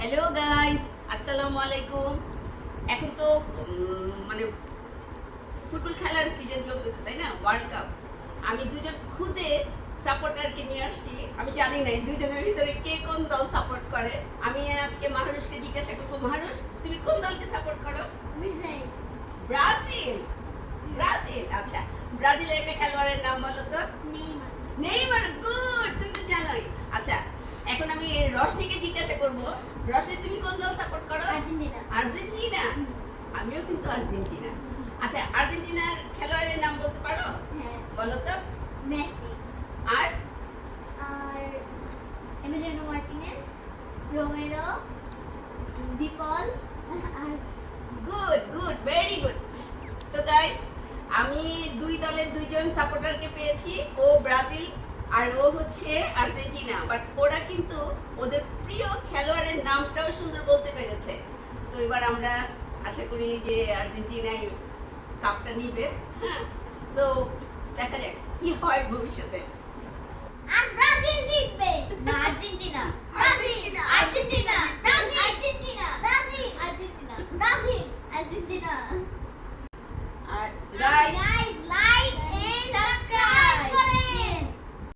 Hello guys, আসসালামু আলাইকুম। এখন তো মানে ফুটবল খেলার সিজন চলতেছে, তাই না? World cup. আমি দুজন খুদে সাপোর্টারকে নিয়ে আসছি। আমি জানি না এই দুজনের ভিতরে কে কোন দল সাপোর্ট করে। আমি আজকে মাহরুষকে জিজ্ঞাসা করবো, মাহরুষ তুমি কোন দলকে সাপোর্ট করো? ব্রাজিল। ব্রাজিল। ব্রাজিল, আচ্ছা। ব্রাজিলের একটা খেলোয়াড়ের নাম বলো তো। নেইমার। নেইমার, গুড, তুমি তো জানোই। আচ্ছা, এখন আমি রশনিকে জিজ্ঞাসা করব, রশনি তুমি কোন দল সাপোর্ট করো? আর্জেন্টিনা। আর্জেন্টিনা। আমিও কিন্তু আর্জেন্টিনা। আচ্ছা, আর্জেন্টিনার খেলোয়াড়ের নাম বলতে পারো? হ্যাঁ। বলো তো। মেসি। আর আর এমিলিয়ানো মার্টিনেজ, রোমেরো, ডিপল আর গুড গুড, ভেরি গুড। তো গাইস, আমি দুই দলের দুইজন সাপোর্টারকে পেয়েছি। ও ব্রাজিল আর ও হচ্ছে আর্জেন্টিনা। বাট ওরা কিন্তু ওদের প্রিয় খেলোয়াড়ের নামটাও সুন্দর বলতে পেরেছে। তো এবার আমরা আশা করি যে আর্জেন্টিনাই কাপটা নিবে। হ্যাঁ, তো দেখা যাক কি হয় ভবিষ্যতে। আর ব্রাজিল জিতবে।